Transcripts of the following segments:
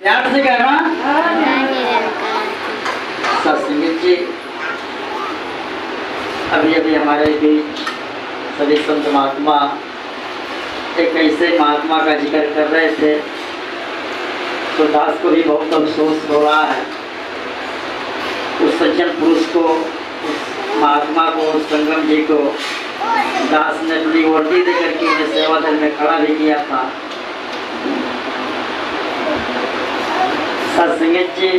प्यार से कहना। सत्संग जी, अभी अभी हमारे बीच सभी संत महात्मा एक ऐसे महात्मा का जिक्र कर रहे थे तो दास को भी बहुत अफसोस हो रहा है। उस सज्जन पुरुष को, उस महात्मा को, उस संगम जी को दास ने अपनी वर्दी देकर के उन्हें सेवा दल में खड़ा भी किया था। सत्संग जी,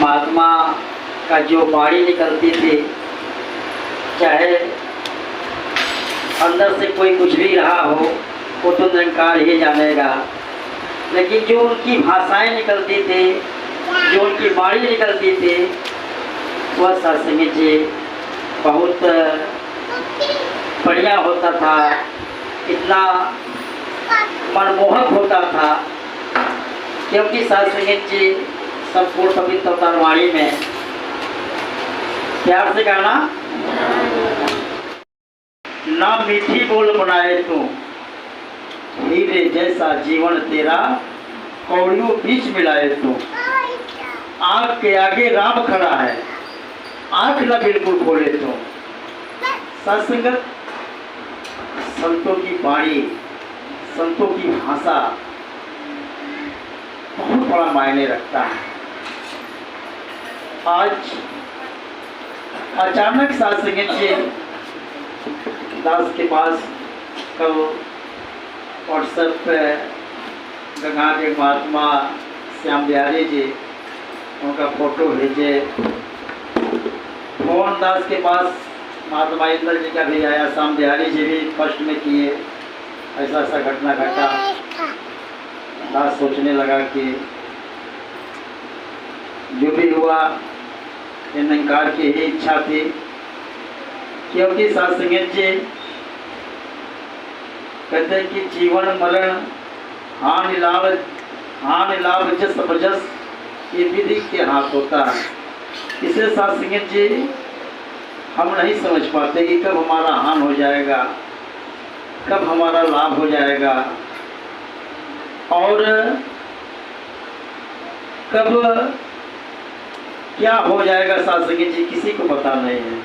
महात्मा का जो बाणी निकलती थी, चाहे अंदर से कोई कुछ भी रहा हो वो तो निरंकार ही जानेगा, लेकिन जो उनकी भाषाएं निकलती थी, जो उनकी बाणी निकलती थी, वह सत्संग जी बहुत बढ़िया होता था, इतना मनमोहक होता था। क्योंकि सत्संग जी संपूर्ण पवित्र अवतार वाणी में प्यार से कहना, ना मीठी बोल बनाए तू हीरे जैसा जीवन तेरा, कौड़ियों बीच मिलाए तू। आँख के आगे राम खड़ा है, आँख न बिल्कुल खोले तू। सत्संगत, संतों की वाणी, संतों की भाषा बहुत बड़ा मायने रखता है। आज अचानक सत्संग जी दास के पास कल व्हाट्सएप पे गंगा के महात्मा श्याम बिहारी जी उनका फोटो भेजे। मोहन दास के पास महात्मा इंद्र जी का भी आया, श्याम बिहारी जी भी फर्स्ट में किए, ऐसा ऐसा घटना घटा। दास सोचने लगा कि जो भी हुआ ये निरंकार की ही इच्छा थी। क्योंकि सत्संग जी कहते हैं कि जीवन मरण हानि लाभ जस बजस ये विधि के हाथ होता है। इसे सत्संग जी हम नहीं समझ पाते कि कब हमारा हानि हो जाएगा, कब हमारा लाभ हो जाएगा और कब क्या हो जाएगा। सत्संग जी किसी को पता नहीं है।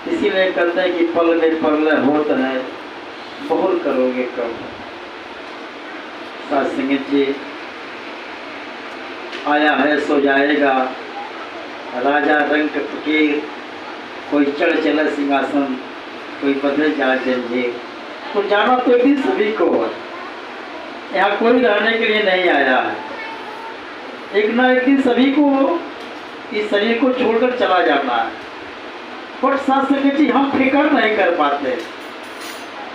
इसीलिए कहते हैं कि पल में परलय होत है, बहुर करोगे कब। सत्संग जी, आया है सो जाएगा, राजा रंग फकीर, कोई चढ़ चले सिंहासन, कोई बदले जा जंजीर। तो जाना तो भी सभी को है, यहाँ कोई रहने के लिए नहीं आया है। एक ना एक दिन सभी को इस शरीर को छोड़कर चला जाना है। पर सत्संग जी हम फिक्र नहीं कर पाते,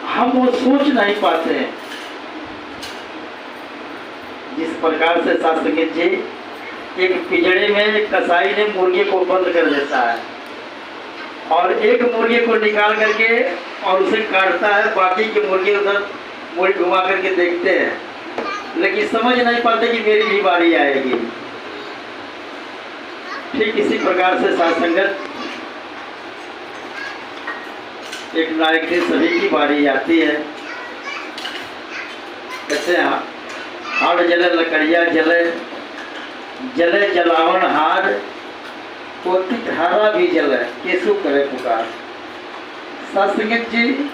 हम वो सोच नहीं पाते। जिस प्रकार से सत्संग जी एक पिंजड़े में कसाई ने मुर्गे को बंद कर देता है और एक मुर्गे को निकाल करके और उसे काटता है, बाकी के मुर्गे उधर मुड़ी घुमा करके देखते हैं, लेकिन समझ नहीं पाते कि मेरी भी बारी आएगी। ठीक इसी प्रकार से सत्संगत, एक नायक के सभी की बारी आती है। कैसे हाड़ जले लकड़िया जले, जले जलावन हार, कोटि धारा भी जले, केसु करे पुकार। सत्संग जी,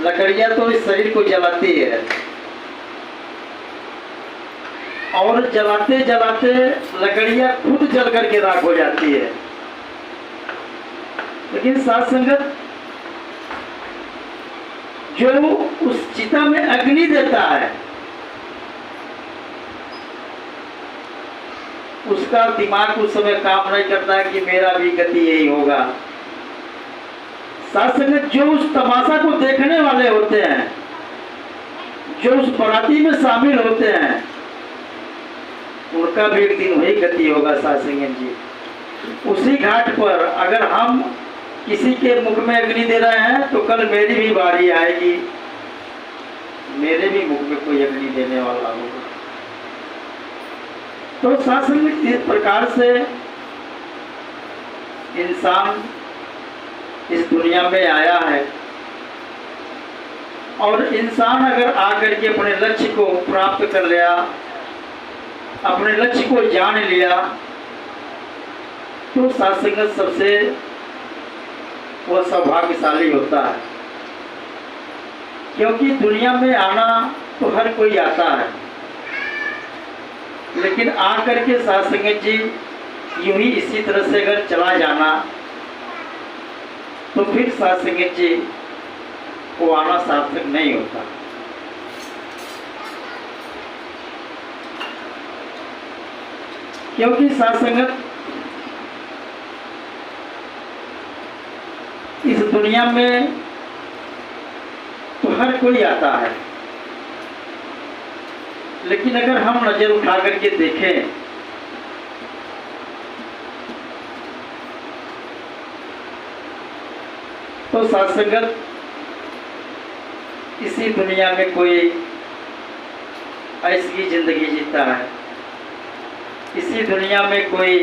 लकड़िया तो इस शरीर को जलाती है और जलाते जलाते लकड़ियां खुद जल करके राख हो जाती है। लेकिन सत्संगत जो उस चिता में अग्नि देता है, उसका दिमाग उस समय काम नहीं करता है कि मेरा भी गति यही होगा। सत्संगत जो उस तमाशा को देखने वाले होते हैं, जो उस बराती में शामिल होते हैं, उनका भी एक दिन वही गति होगा। सत्संग जी, उसी घाट पर अगर हम किसी के मुख में अग्नि दे रहे हैं तो कल मेरी भी बारी आएगी, मेरे भी मुख में कोई अग्नि देने वाला होगा। तो सत्संग इस प्रकार से इंसान इस दुनिया में आया है और इंसान अगर आकर के अपने लक्ष्य को प्राप्त कर लिया, अपने लक्ष्य को जान लिया, तो साथ संगत सबसे वह सौभाग्यशाली होता है। क्योंकि दुनिया में आना तो हर कोई आता है, लेकिन आकर के साथ संगत जी यूं ही इसी तरह से अगर चला जाना, तो फिर साथ संगत जी वो आना सार्थक नहीं होता। क्योंकि साथ संगत इस दुनिया में तो हर कोई आता है, लेकिन अगर हम नजर उठा करके देखें तो साथ संगत इसी दुनिया में कोई ऐसी की जिंदगी जीता है, इसी दुनिया में कोई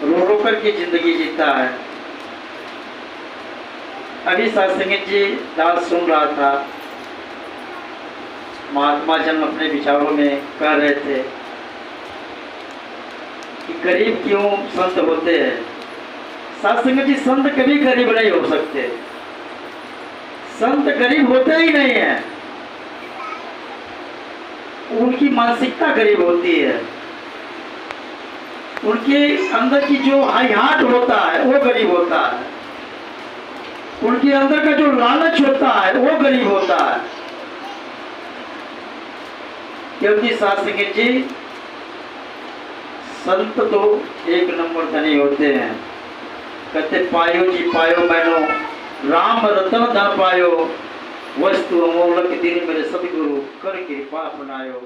रो रो कर की जिंदगी जीता है। अभी साथ संगत जी दास सुन रहा था, महात्मा जन अपने विचारों में कह रहे थे कि गरीब क्यों संत होते हैं। साथ संगत जी संत कभी गरीब नहीं हो सकते, संत गरीब होते ही नहीं है, उनकी मानसिकता गरीब होती है, उनके अंदर की जो हाइहाट होता है वो गरीब होता है, उनके अंदर का जो लालच होता है वो गरीब होता है। क्योंकि साथ संगत जी संत तो एक नंबर धनी होते हैं। कहते पायो जी पायो मैनो राम रतन धन पायो, वस्तु अमोलक दीन मेरे सतगुरु कर कृपा अपनायो।